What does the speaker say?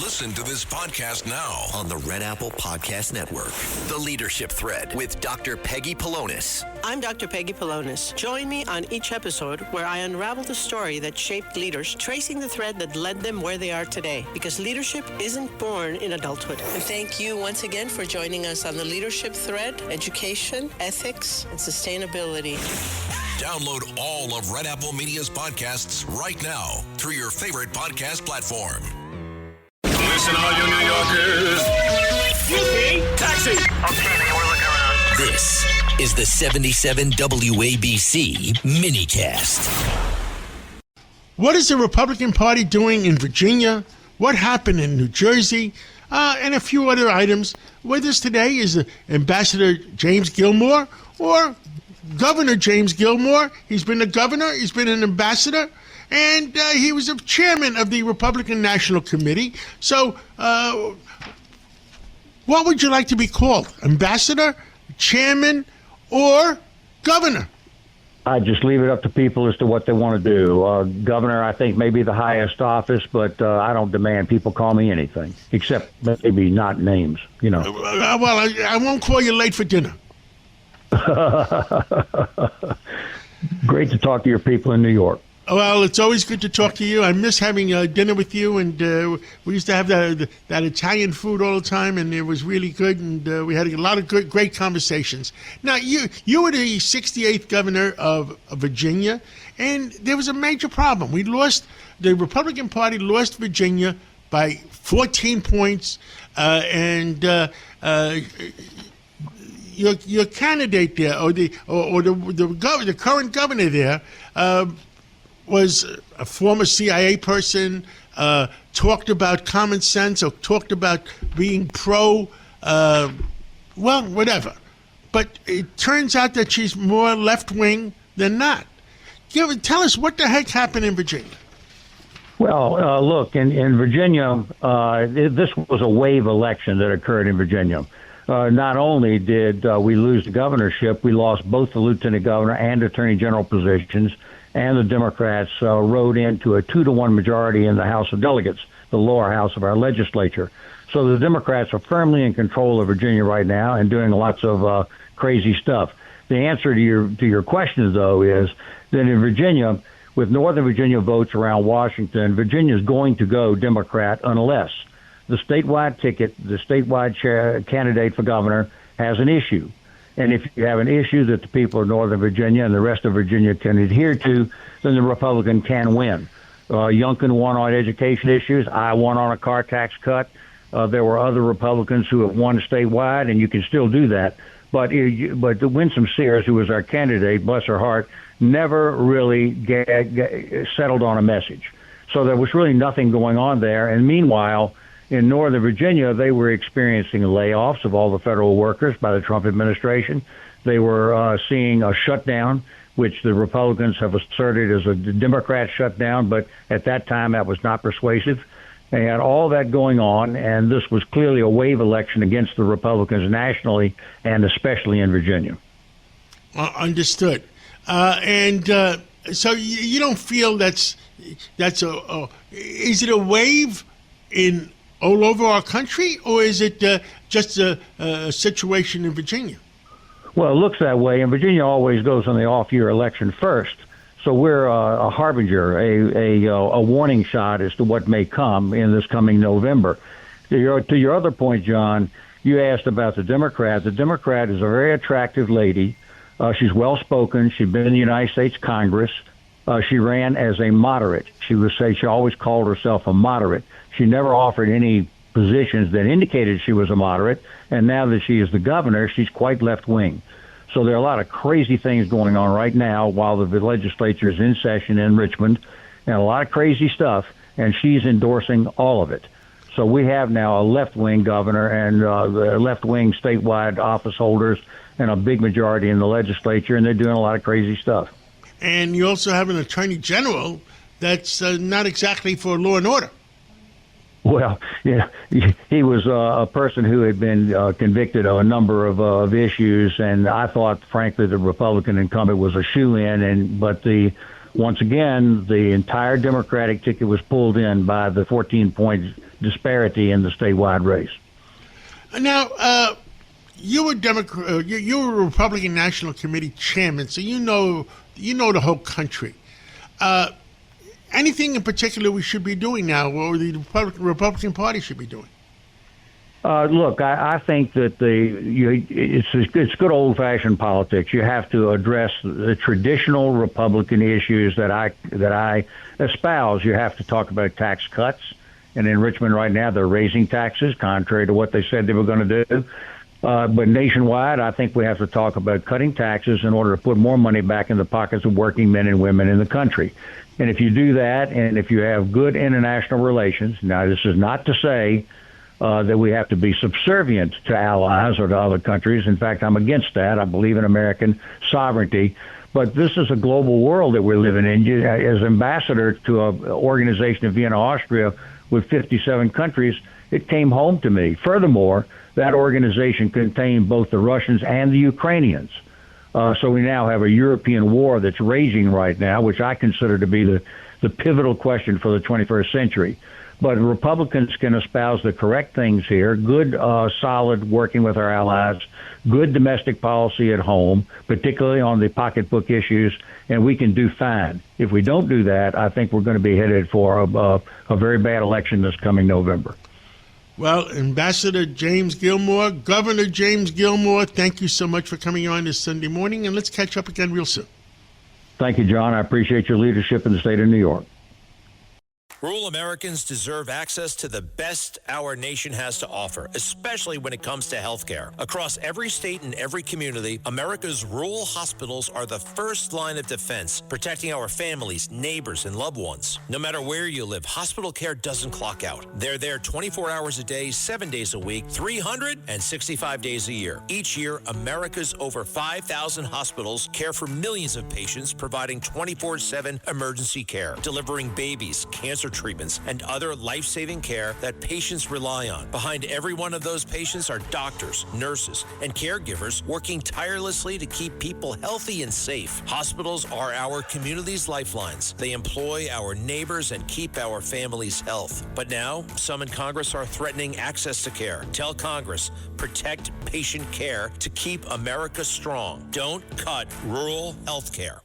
Listen to this podcast now on the Red Apple Podcast Network. The Leadership Thread with Dr. Peggy Polonis. I'm Dr. Peggy Polonis. Join me on each episode where I unravel the story that shaped leaders, tracing the thread that led them where they are today. Because leadership isn't born in adulthood. And thank you once again for joining us on the Leadership Thread, education, ethics, and sustainability. Download all of Red Apple Media's podcasts right now through your favorite podcast platform. Listen, all you New Yorkers. Excuse me. Taxi. Okay, man, we're looking around. This is the 77 WABC minicast. What is the Republican Party doing in Virginia? What happened in New Jersey? And a few other items. With us today is Ambassador James Gilmore or Governor James Gilmore. He's been a governor, he's been an ambassador, and he was a chairman of the Republican National Committee. So what would you like to be called? Ambassador, chairman, or governor? I just leave it up to people as to what they want to do. Governor, I think, may be the highest office, but I don't demand people call me anything, except maybe not names, you know. Well, I won't call you late for dinner. Great to talk to your people in New York. Well, it's always good to talk to you. I miss having dinner with you, and we used to have that Italian food all the time, and it was really good, and we had a lot of great conversations. Now, you were the 68th governor of Virginia, and there was a major problem. The Republican Party lost Virginia by 14 points, and your candidate there, or the current governor there, was a former CIA person, talked about common sense, or talked about being whatever. But it turns out that she's more left-wing than not. Tell us what the heck happened in Virginia. Well, look, in Virginia, this was a wave election that occurred in Virginia. Not only did we lose the governorship, we lost both the lieutenant governor and attorney general positions, and the Democrats rode into a 2-1 majority in the House of Delegates, the lower house of our legislature. So the Democrats are firmly in control of Virginia right now and doing lots of crazy stuff. The answer to your question, though, is that in Virginia, with Northern Virginia votes around Washington, Virginia is going to go Democrat unless the statewide ticket, the statewide candidate for governor has an issue. And if you have an issue that the people of Northern Virginia and the rest of Virginia can adhere to, then the Republican can win. Youngkin won on education issues. I won on a car tax cut. There were other Republicans who have won statewide, and you can still do that. But Winsome Sears, who was our candidate, bless her heart, never really settled on a message. So there was really nothing going on there. And meanwhile, in Northern Virginia, they were experiencing layoffs of all the federal workers by the Trump administration. They were seeing a shutdown, which the Republicans have asserted as a Democrat shutdown, but at that time that was not persuasive. They had all that going on, and this was clearly a wave election against the Republicans nationally and especially in Virginia. Understood. So you don't feel is it a wave in all over our country, or is it just a situation in Virginia? Well, it looks that way, and Virginia always goes on the off-year election first. So we're a harbinger, a warning shot as to what may come in this coming November. To your other point, John, you asked about the Democrat. The Democrat is a very attractive lady. She's well-spoken. She's been in the United States Congress. She ran as a moderate. She always called herself a moderate. She never offered any positions that indicated she was a moderate, and now that she is the governor, she's quite left-wing. So there are a lot of crazy things going on right now while the legislature is in session in Richmond, and a lot of crazy stuff, and she's endorsing all of it. So we have now a left-wing governor and left-wing statewide office holders and a big majority in the legislature, and they're doing a lot of crazy stuff. And you also have an attorney general that's not exactly for law and order. Well, yeah, he was a person who had been convicted of a number of issues, and I thought, frankly, the Republican incumbent was a shoo-in, but the once again, the entire Democratic ticket was pulled in by the 14-point disparity in the statewide race. Now, you were you were a Republican National Committee chairman, so you know the whole country. Anything in particular we should be doing now, or the Republican Party should be doing? Look, I think that it's good old-fashioned politics. You have to address the traditional Republican issues that I espouse. You have to talk about tax cuts, and in Richmond right now they're raising taxes, contrary to what they said they were going to do. But nationwide, I think we have to talk about cutting taxes in order to put more money back in the pockets of working men and women in the country. And if you do that, and if you have good international relations, now this is not to say that we have to be subservient to allies or to other countries. In fact, I'm against that. I believe in American sovereignty. But this is a global world that we're living in. As ambassador to an organization in Vienna, Austria, with 57 countries, it came home to me. Furthermore, that organization contained both the Russians and the Ukrainians. So we now have a European war that's raging right now, which I consider to be the pivotal question for the 21st century. But Republicans can espouse the correct things here, good, solid working with our allies, good domestic policy at home, particularly on the pocketbook issues, and we can do fine. If we don't do that, I think we're going to be headed for a very bad election this coming November. Well, Ambassador James Gilmore, Governor James Gilmore, thank you so much for coming on this Sunday morning, and let's catch up again real soon. Thank you, John. I appreciate your leadership in the state of New York. Rural Americans deserve access to the best our nation has to offer, especially when it comes to health care. Across every state and every community, America's rural hospitals are the first line of defense, protecting our families, neighbors, and loved ones. No matter where you live, hospital care doesn't clock out. They're there 24 hours a day, 7 days a week, 365 days a year. Each year, America's over 5,000 hospitals care for millions of patients, providing 24/7 emergency care, delivering babies, cancer treatments, and other life-saving care that patients rely on. Behind every one of those patients are doctors, nurses, and caregivers working tirelessly to keep people healthy and safe. Hospitals are our community's lifelines. They employ our neighbors and keep our families' health. But now, some in Congress are threatening access to care. Tell Congress, protect patient care to keep America strong. Don't cut rural health care.